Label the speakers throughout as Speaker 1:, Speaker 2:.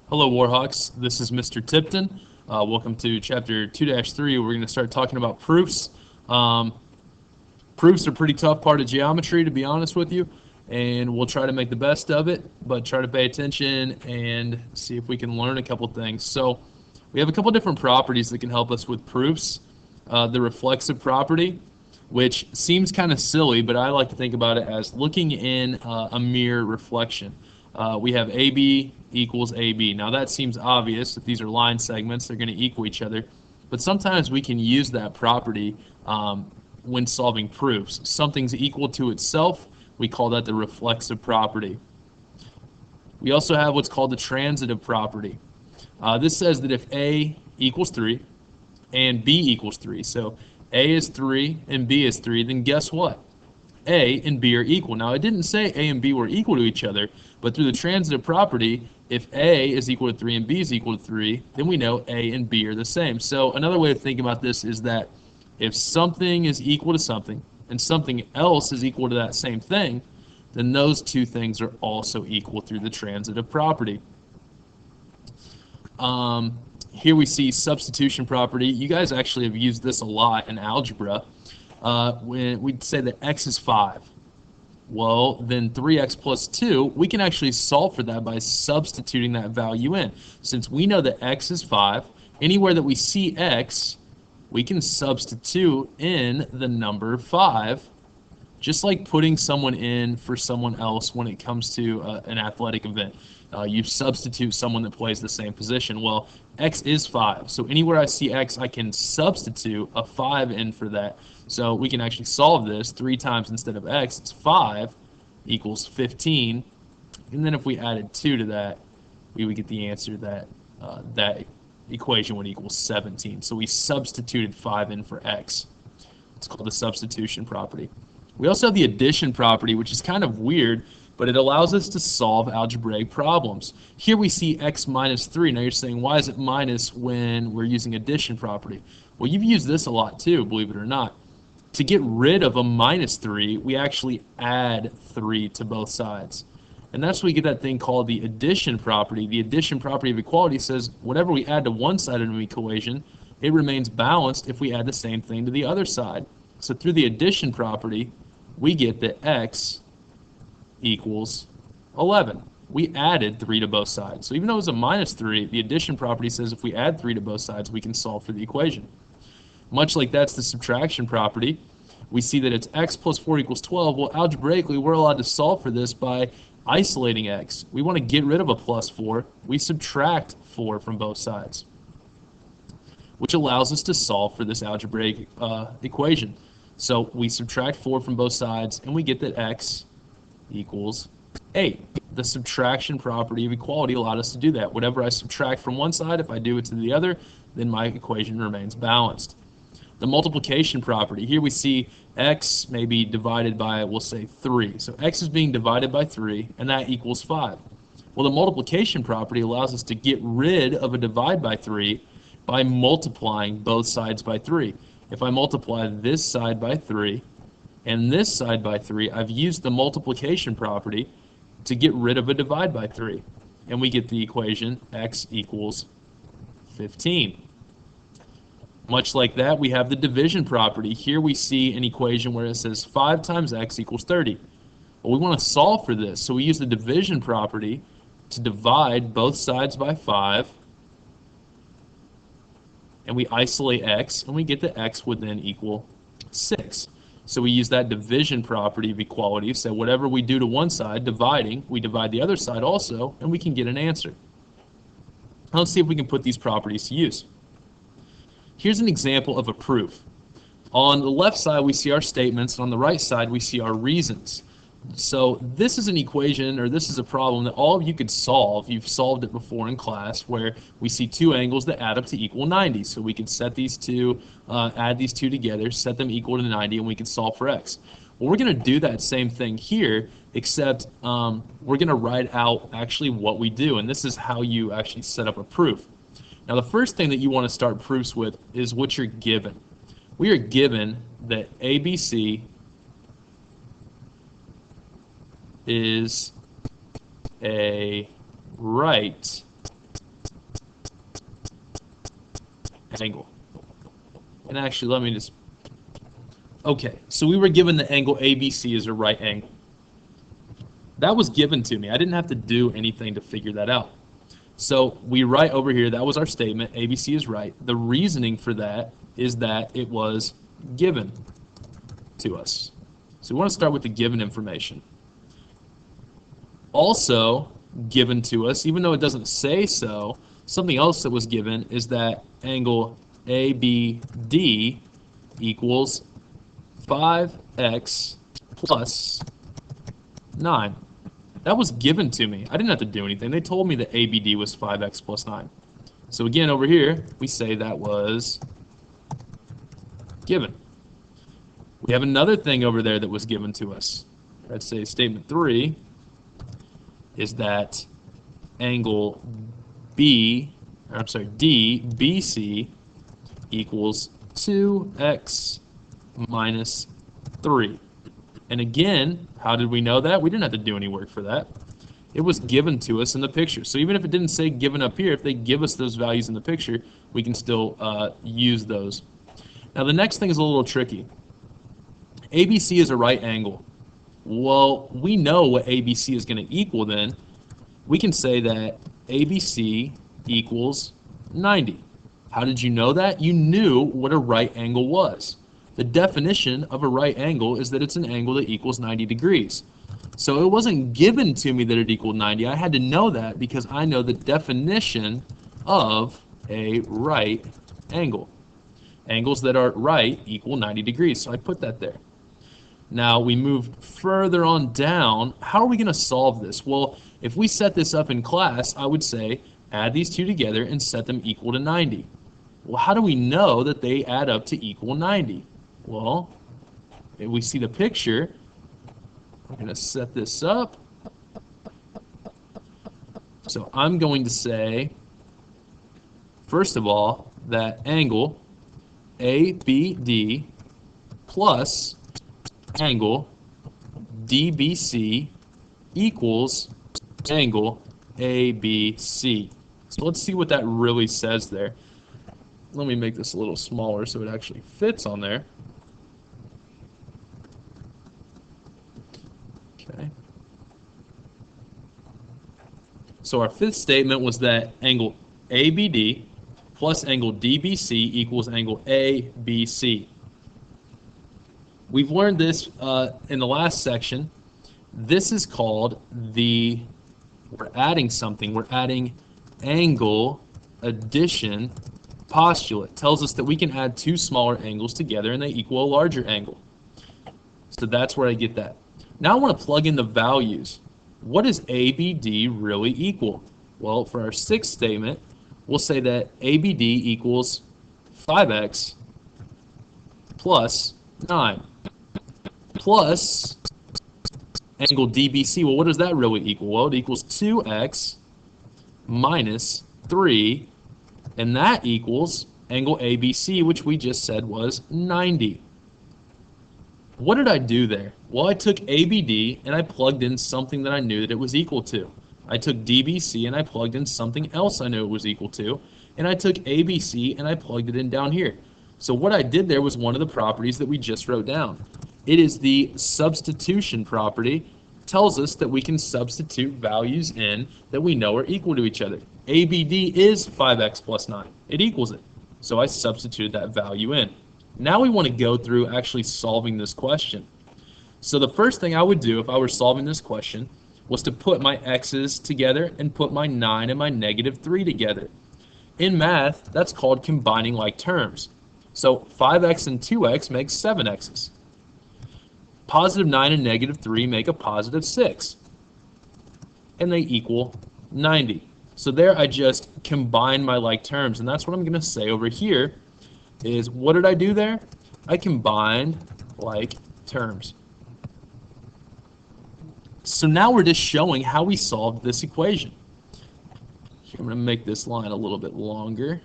Speaker 1: Hello, Warhawks. This is Mr. Tipton. Welcome to Chapter 2-3. We're going to start talking about proofs. Um, Proofs are a pretty tough part of geometry, to be honest with you, and we'll try to make the best of it, but try to pay attention and see if we can learn a couple things. So we have a couple different properties that can help us with proofs. The reflexive property, which seems kind of silly, but I like to think about it as looking in a mirror reflection. We have AB equals AB. Now that seems obvious. If these are line segments, they're going to equal each other. But sometimes we can use that property when solving proofs. Something's equal to itself. We call that the reflexive property. We also have what's called the transitive property. This says that if A equals 3 and B equals 3, so A is 3 and B is 3, then guess what? A and B are equal. Now, it didn't say A and B were equal to each other, but through the transitive property, if A is equal to 3 and B is equal to 3, then we know A and B are the same. So another way of thinking about this is that if something is equal to something and something else is equal to that same thing, then those two things are also equal through the transitive property. Here we see substitution property. You guys actually have used this a lot in algebra. When we'd say that x is 5. Well, then 3x plus 2, we can actually solve for that by substituting that value in. Since we know that x is 5, anywhere that we see x, we can substitute in the number 5, just like putting someone in for someone else when it comes to an athletic event. You substitute someone that plays the same position. Well, x is 5, so anywhere I see x, I can substitute a 5 in for that. So we can actually solve this 3 times instead of x. It's 5 equals 15, and then if we added 2 to that, we would get the answer that that equation would equal 17. So we substituted 5 in for x. It's called the substitution property. We also have the addition property, which is kind of weird, but it allows us to solve algebraic problems. Here we see x minus 3. Now you're saying, why is it minus when we're using addition property? Well, you've used this a lot too, believe it or not. To get rid of a minus 3, we actually add 3 to both sides. And that's where we get that thing called the addition property. The addition property of equality says whatever we add to one side of an equation, it remains balanced if we add the same thing to the other side. So through the addition property, we get that x equals 11. We added 3 to both sides. So even though it's a minus 3, the addition property says if we add 3 to both sides, we can solve for the equation. Much like that's the subtraction property, we see that it's x plus 4 equals 12. Well, algebraically, we're allowed to solve for this by isolating x. We want to get rid of a plus 4. We subtract 4 from both sides, which allows us to solve for this algebraic equation. So we subtract 4 from both sides, and we get that x equals 8. The subtraction property of equality allowed us to do that. Whatever I subtract from one side, if I do it to the other, then my equation remains balanced. The multiplication property, here we see x may be divided by, we'll say 3. So x is being divided by 3, and that equals 5. Well, the multiplication property allows us to get rid of a divide by 3 by multiplying both sides by 3. If I multiply this side by 3 and this side by 3, I've used the multiplication property to get rid of a divide by 3. And we get the equation x equals 15. Much like that, we have the division property. Here we see an equation where it says 5 times x equals 30. Well, we want to solve for this, so we use the division property to divide both sides by 5, and we isolate x, and we get that x would then equal 6. So we use that division property of equality, so whatever we do to one side, dividing, we divide the other side also, and we can get an answer. Now let's see if we can put these properties to use. Here's an example of a proof. On the left side, we see our statements, and on the right side, we see our reasons. So this is an equation, or this is a problem that all of you could solve. You've solved it before in class, where we see two angles that add up to equal 90. So we could set these two, add these two together, set them equal to 90, and we could solve for x. Well, we're going to do that same thing here, except we're going to write out actually what we do, and this is how you actually set up a proof. Now, the first thing that you want to start proofs with is what you're given. We are given that ABC is a right angle. And actually, let me just... Okay, so we were given the angle ABC as a right angle. That was given to me. I didn't have to do anything to figure that out. So we write over here, that was our statement, ABC is right. The reasoning for that is that it was given to us. So we want to start with the given information. Also given to us, even though it doesn't say so, something else that was given is that angle ABD equals 5x plus 9. That was given to me. I didn't have to do anything. They told me that ABD was 5x plus 9. So again, over here, we say that was given. We have another thing over there that was given to us. Let's say statement 3 is that angle DBC equals 2x minus 3. And again, how did we know that? We didn't have to do any work for that. It was given to us in the picture. So even if it didn't say given up here, if they give us those values in the picture, we can still use those. Now the next thing is a little tricky. ABC is a right angle. Well, we know what ABC is going to equal then. We can say that ABC equals 90. How did you know that? You knew what a right angle was. The definition of a right angle is that it's an angle that equals 90 degrees. So it wasn't given to me that it equaled 90. I had to know that because I know the definition of a right angle. Angles that are right equal 90 degrees. So I put that there. Now we move further on down. How are we going to solve this? Well, if we set this up in class, I would say add these two together and set them equal to 90. Well, how do we know that they add up to equal 90? Well, if we see the picture, we're going to set this up. So I'm going to say, first of all, that angle ABD plus angle DBC equals angle ABC. So let's see what that really says there. Let me make this a little smaller so it actually fits on there. Okay. So our fifth statement was that angle ABD plus angle DBC equals angle ABC. We've learned this in the last section. This is called we're adding something. We're adding angle addition postulate. It tells us that we can add two smaller angles together and they equal a larger angle. So that's where I get that. Now I want to plug in the values. What does ABD really equal? Well, for our sixth statement, we'll say that ABD equals 5x plus 9 plus angle DBC. Well, what does that really equal? Well, it equals 2x minus 3, and that equals angle ABC, which we just said was 90. What did I do there? Well, I took ABD and I plugged in something that I knew that it was equal to. I took DBC and I plugged in something else I knew it was equal to, and I took ABC and I plugged it in down here. So what I did there was one of the properties that we just wrote down. It is the substitution property. Tells us that we can substitute values in that we know are equal to each other. ABD is 5x plus 9. It equals it. So I substituted that value in. Now we want to go through actually solving this question. So the first thing I would do if I were solving this question was to put my x's together and put my 9 and my negative 3 together. In math, that's called combining like terms. So 5x and 2x makes 7x's. Positive 9 and negative 3 make a positive 6. And they equal 90. So there I just combine my like terms, and that's what I'm going to say over here is, what did I do there? I combined like terms. So now we're just showing how we solved this equation. I'm going to make this line a little bit longer.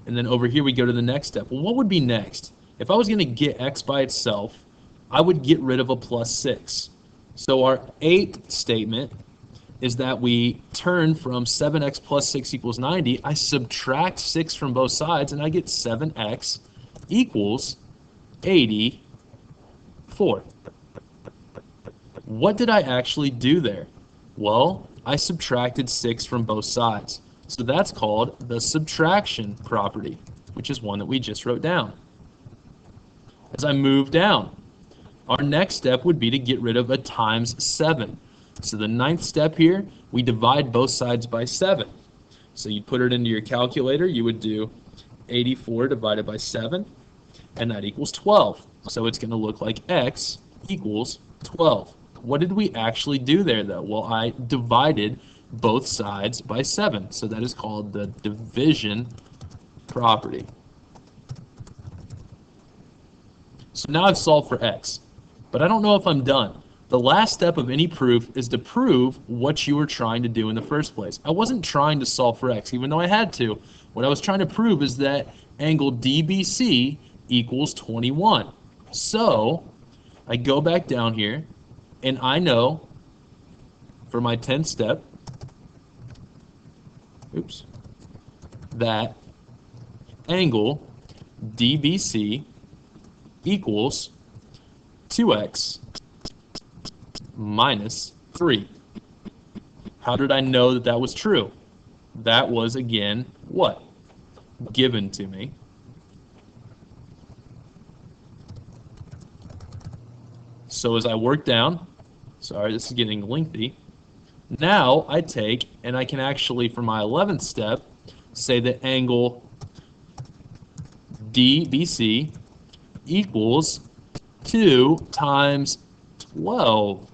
Speaker 1: And then over here we go to the next step. Well, what would be next? If I was going to get x by itself, I would get rid of a plus 6. So our eighth statement is that we turn from 7x plus 6 equals 90. I subtract 6 from both sides, and I get 7x equals 84. What did I actually do there? Well, I subtracted 6 from both sides. So that's called the subtraction property, which is one that we just wrote down. As I move down, our next step would be to get rid of a times 7. So the ninth step here, we divide both sides by 7. So you'd put it into your calculator, you would do 84 divided by 7, and that equals 12. So it's going to look like x equals 12. What did we actually do there, though? Well, I divided both sides by 7. So that is called the division property. So now I've solved for x, but I don't know if I'm done. The last step of any proof is to prove what you were trying to do in the first place. I wasn't trying to solve for x, even though I had to. What I was trying to prove is that angle DBC equals 21. So I go back down here, and I know for my 10th step, that angle DBC equals 2x minus 3. How did I know that that was true? That was, again, what? Given to me. So as I work down, sorry, this is getting lengthy. Now I take, and I can actually, for my 11th step, say that angle DBC equals 2 times 12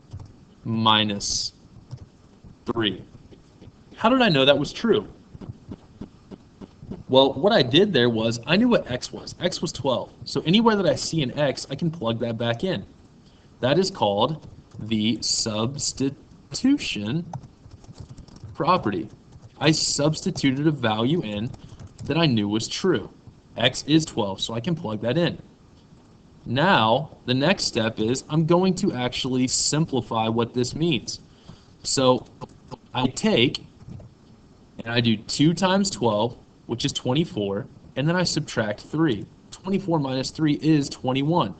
Speaker 1: minus 3. How did I know that was true? Well, what I did there was I knew what x was. X was 12. So anywhere that I see an x, I can plug that back in. That is called the substitution property. I substituted a value in that I knew was true. X is 12, so I can plug that in. Now, the next step is I'm going to actually simplify what this means. So I take and I do 2 times 12, which is 24, and then I subtract 3. 24 minus 3 is 21.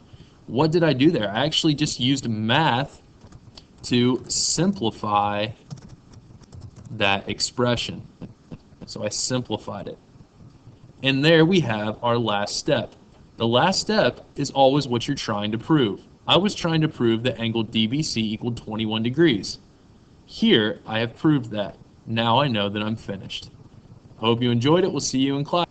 Speaker 1: What did I do there? I actually just used math to simplify that expression. So I simplified it. And there we have our last step. The last step is always what you're trying to prove. I was trying to prove that angle DBC equaled 21 degrees. Here, I have proved that. Now I know that I'm finished. Hope you enjoyed it. We'll see you in class.